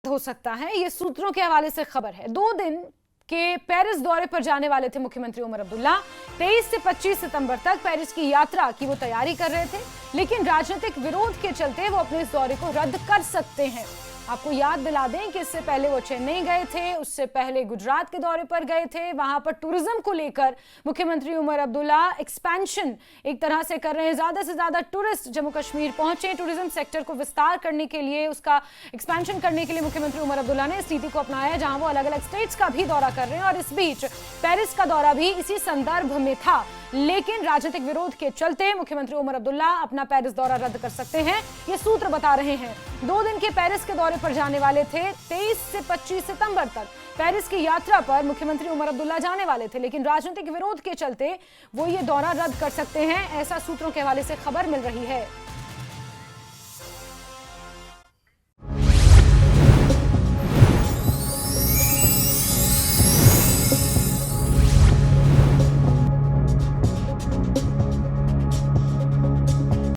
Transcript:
हो सकता है, ये सूत्रों के हवाले से खबर है। 2 दिन के पेरिस दौरे पर जाने वाले थे मुख्यमंत्री उमर अब्दुल्ला। 23 से 25 सितंबर तक पेरिस की यात्रा की वो तैयारी कर रहे थे, लेकिन राजनीतिक विरोध के चलते वो अपने इस दौरे को रद्द कर सकते हैं। आपको याद दिला दें कि इससे पहले वो चेन्नई गए थे, उससे पहले गुजरात के दौरे पर गए थे। वहां पर टूरिज्म को लेकर मुख्यमंत्री उमर अब्दुल्ला एक्सपेंशन एक तरह से कर रहे हैं। ज्यादा से ज्यादा टूरिस्ट जम्मू कश्मीर पहुंचे। टूरिज्म सेक्टर को विस्तार करने के लिए, उसका एक्सपेंशन करने के लिए मुख्यमंत्री उमर अब्दुल्ला ने इस नीति को अपनाया, जहां वो अलग अलग स्टेट्स का भी दौरा कर रहे हैं। और इस बीच पेरिस का दौरा भी इसी संदर्भ में था, लेकिन राजनीतिक विरोध के चलते मुख्यमंत्री उमर अब्दुल्ला अपना पेरिस दौरा रद्द कर सकते हैं, ये सूत्र बता रहे हैं। 2 दिन के पेरिस के दौरे पर जाने वाले थे। 23 से 25 सितंबर तक पेरिस की यात्रा पर मुख्यमंत्री उमर अब्दुल्ला जाने वाले थे, लेकिन राजनीतिक विरोध के चलते वो ये दौरा रद्द कर सकते हैं, ऐसा सूत्रों के हवाले से खबर मिल रही है।